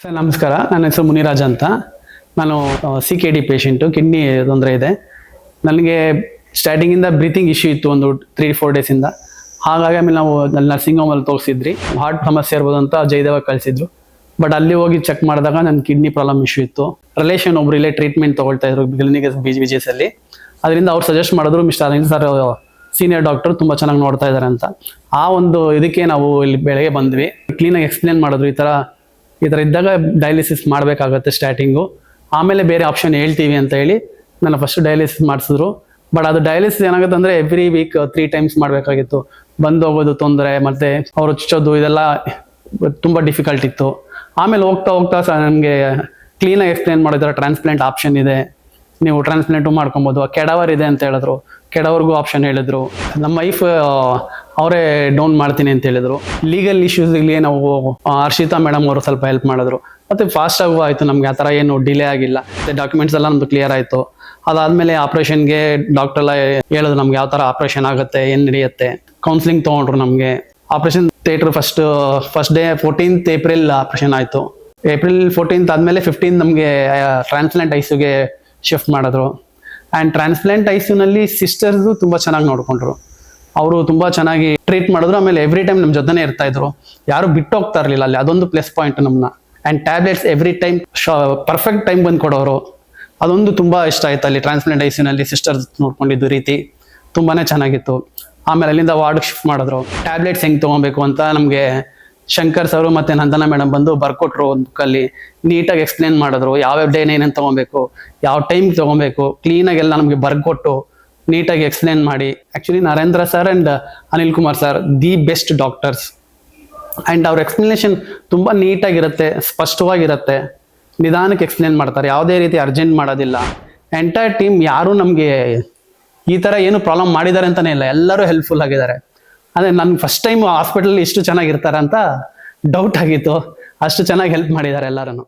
Sir ನಮಸ್ಕಾರ, ನನ್ನ ಹೆಸರು ಮುನಿರಾಜ್ ಅಂತ. ನಾನು CKD ಪೇಷಂಟು, ಕಿಡ್ನಿ ತೊಂದರೆ ಇದೆ ನನಗೆ. ಸ್ಟಾರ್ಟಿಂಗಿಂದ ಬ್ರೀತಿಂಗ್ ಇಶ್ಯೂ ಇತ್ತು ಒಂದು 3-4 ಡೇಸಿಂದ. ಹಾಗಾಗಿ ಆಮೇಲೆ ನಾವು ನರ್ಸಿಂಗ್ ಹೋಮಲ್ಲಿ ತೋರಿಸಿದ್ರಿ. ಹಾರ್ಟ್ ಸಮಸ್ಯೆ ಇರ್ಬೋದು ಅಂತ ಜಯದೇವ ಕಳಿಸಿದ್ರು. ಬಟ್ ಅಲ್ಲಿ ಹೋಗಿ ಚೆಕ್ ಮಾಡಿದಾಗ ನನ್ನ ಕಿಡ್ನಿ ಪ್ರಾಬ್ಲಮ್ ಇಶ್ಯೂ ಇತ್ತು. ರಿಲೇಷನ್ ಒಬ್ರು ಇಲ್ಲೇ ಟ್ರೀಟ್ಮೆಂಟ್ ತೊಗೊಳ್ತಾ ಇದ್ರು ಕ್ಲಿನಿಕ್ BGS ಅಲ್ಲಿ. ಅದರಿಂದ ಅವ್ರು ಸಜೆಸ್ಟ್ ಮಾಡಿದ್ರು, mister Aravind sir senior doctor ತುಂಬ ಚೆನ್ನಾಗಿ ನೋಡ್ತಾ ಇದ್ದಾರೆ ಅಂತ. ಆ ಒಂದು ಇದಕ್ಕೆ ನಾವು ಇಲ್ಲಿ ಬೆಳಗ್ಗೆ ಬಂದ್ವಿ. ಕ್ಲೀನಾಗಿ ಎಕ್ಸ್ಪ್ಲೇನ್ ಮಾಡಿದ್ರು, ಈ ಥರ ಇದ್ದಾಗ ಡಯಾಲಿಸಿಸ್ ಮಾಡಬೇಕಾಗತ್ತೆ ಸ್ಟಾರ್ಟಿಂಗು, ಆಮೇಲೆ ಬೇರೆ ಆಪ್ಷನ್ ಹೇಳ್ತೀವಿ ಅಂತ ಹೇಳಿ ನನ್ನ ಫಸ್ಟ್ ಡಯಾಲಿಸಿಸ್ ಮಾಡಿಸಿದ್ರು. ಬಟ್ ಅದು ಡಯಾಲಿಸಿಸ್ ಏನಾಗುತ್ತೆ ಅಂದರೆ ಎವ್ರಿ ವೀಕ್ 3 ಟೈಮ್ಸ್ ಮಾಡಬೇಕಾಗಿತ್ತು. ಬಂದು ಹೋಗೋದು ತೊಂದರೆ, ಮತ್ತು ಅವರು ಚುಚ್ಚೋದು ಇದೆಲ್ಲ ತುಂಬ ಡಿಫಿಕಲ್ಟ್ ಇತ್ತು. ಆಮೇಲೆ ಹೋಗ್ತಾ ನನಗೆ ಕ್ಲೀನಾಗಿ ಎಕ್ಸ್ಪ್ಲೇನ್ ಮಾಡಿದ್ರೆ ಟ್ರಾನ್ಸ್ಪ್ಲಾಂಟ್ ಆಪ್ಷನ್ ಇದೆ, ನೀವು ಟ್ರಾನ್ಸ್ಪ್ಲಾಂಟು ಮಾಡ್ಕೊಬೋದು. ಕೆಡವರ್ ಇದೆ ಅಂತ ಹೇಳಿದ್ರು, ಕೆಡವರ್ಗೂ ಆಪ್ಷನ್ ಹೇಳಿದ್ರು. ನಮ್ಮ ವೈಫ್ ಅವರೇ ಡೌನ್ ಮಾಡ್ತೀನಿ ಅಂತ ಹೇಳಿದ್ರು. ಲೀಗಲ್ ಇಶ್ಯೂಸ್ಗೆ ನಾವು ಹರ್ಷಿತಾ ಮೇಡಮ್ ಅವರು ಸ್ವಲ್ಪ ಹೆಲ್ಪ್ ಮಾಡಿದ್ರು. ಮತ್ತು ಫಾಸ್ಟಾಗೂ ಆಯಿತು, ನಮ್ಗೆ ಆ ಥರ ಏನು ಡಿಲೇ ಆಗಿಲ್ಲ. ಮತ್ತು ಡಾಕ್ಯುಮೆಂಟ್ಸ್ ಎಲ್ಲ ನಮ್ಮದು ಕ್ಲಿಯರ್ ಆಯಿತು. ಅದಾದಮೇಲೆ ಆಪ್ರೇಷನ್ಗೆ ಡಾಕ್ಟರ್ ಎಲ್ಲ ಹೇಳಿದ್ರು ನಮ್ಗೆ ಯಾವ ಥರ ಆಪ್ರೇಷನ್ ಆಗುತ್ತೆ, ಏನು ನಡೆಯುತ್ತೆ. ಕೌನ್ಸಿಲಿಂಗ್ ತೊಗೊಂಡ್ರು ನಮಗೆ. Operation theatre first day 14th April operation ಆಯಿತು. ಏಪ್ರಿಲ್ 14th ಆದಮೇಲೆ 15th ನಮಗೆ ಟ್ರಾನ್ಸ್ಪ್ಲಾಂಟ್ ಐಸಿಯುಗೆ ಶಿಫ್ಟ್ ಮಾಡಿದ್ರು. ಆ್ಯಂಡ್ ಟ್ರಾನ್ಸ್ಪ್ಲಾಂಟ್ ಐಸಿಯುನಲ್ಲಿ ಸಿಸ್ಟರ್ಸು ತುಂಬ ಚೆನ್ನಾಗಿ ನೋಡಿಕೊಂಡ್ರು. ಅವರು ತುಂಬ ಚೆನ್ನಾಗಿ ಟ್ರೀಟ್ ಮಾಡಿದ್ರು. ಆಮೇಲೆ ಎವ್ರಿ ಟೈಮ್ ನಮ್ಮ ಜೊತೆನೇ ಇರ್ತಾಯಿದ್ರು, ಯಾರು ಬಿಟ್ಟು ಹೋಗ್ತಾ ಇರಲಿಲ್ಲ ಅಲ್ಲಿ. ಅದೊಂದು ಪ್ಲಸ್ ಪಾಯಿಂಟ್ ನಮ್ಮನ್ನ. And tablets every time perfect time ಬಂದು ಕೊಡೋರು. ಅದೊಂದು ತುಂಬ ಇಷ್ಟ ಆಯ್ತು. ಅಲ್ಲಿ ಟ್ರಾನ್ಸ್ಪ್ಲಾಂಟ್ ಐಸಿಯುನಲ್ಲಿ ಸಿಸ್ಟರ್ಸ್ ನೋಡ್ಕೊಂಡಿದ್ದು ರೀತಿ ತುಂಬಾ ಚೆನ್ನಾಗಿತ್ತು. ಆಮೇಲೆ ಅಲ್ಲಿಂದ ವಾರ್ಡ್ಗೆ ಶಿಫ್ಟ್ ಮಾಡಿದ್ರು. ಟ್ಯಾಬ್ಲೆಟ್ಸ್ ಹೆಂಗೆ ತೊಗೊಬೇಕು ಅಂತ ನಮಗೆ ಶಂಕರ್ ಸರು ಮತ್ತು ನಂದನಾ ಮೇಡಮ್ ಬಂದು ಬರ್ಕೊಟ್ರು. ಒಂದು ಬುಕ್ಕಲ್ಲಿ ನೀಟಾಗಿ ಎಕ್ಸ್ಪ್ಲೇನ್ ಮಾಡಿದ್ರು, ಯಾವ್ಯಾವ ಡೇನ ಏನೇನು ತೊಗೊಬೇಕು, ಯಾವ ಟೈಮ್ ತೊಗೊಬೇಕು, ಕ್ಲೀನಾಗೆಲ್ಲ ನಮಗೆ ಬರ್ಕೊಟ್ಟು ನೀಟಾಗಿ ಎಕ್ಸ್ಪ್ಲೇನ್ ಮಾಡಿ. Actually Narendra sir and Anil Kumar sir the best doctors. And ಅವ್ರ ಎಕ್ಸ್ಪ್ಲನೇಷನ್ ತುಂಬ ನೀಟಾಗಿರುತ್ತೆ, ಸ್ಪಷ್ಟವಾಗಿರುತ್ತೆ, ನಿಧಾನಕ್ಕೆ ಎಕ್ಸ್ಪ್ಲೇನ್ ಮಾಡ್ತಾರೆ, ಯಾವುದೇ ರೀತಿ ಅರ್ಜೆಂಟ್ ಮಾಡೋದಿಲ್ಲ. ಎಂಟೈರ್ ಟೀಮ್ ಯಾರೂ ನಮಗೆ ಈ ಥರ ಏನು ಪ್ರಾಬ್ಲಮ್ ಮಾಡಿದ್ದಾರೆ ಅಂತಲೇ ಇಲ್ಲ, ಎಲ್ಲರೂ ಹೆಲ್ಪ್ಫುಲ್ ಆಗಿದ್ದಾರೆ. ಅಂದರೆ ನನಗೆ ಫಸ್ಟ್ ಟೈಮ್ ಹಾಸ್ಪಿಟಲ್ ಇಷ್ಟು ಚೆನ್ನಾಗಿರ್ತಾರೆ ಅಂತ ಡೌಟ್ ಆಗಿತ್ತು. ಅಷ್ಟು ಚೆನ್ನಾಗಿ ಹೆಲ್ಪ್ ಮಾಡಿದ್ದಾರೆ ಎಲ್ಲರೂ.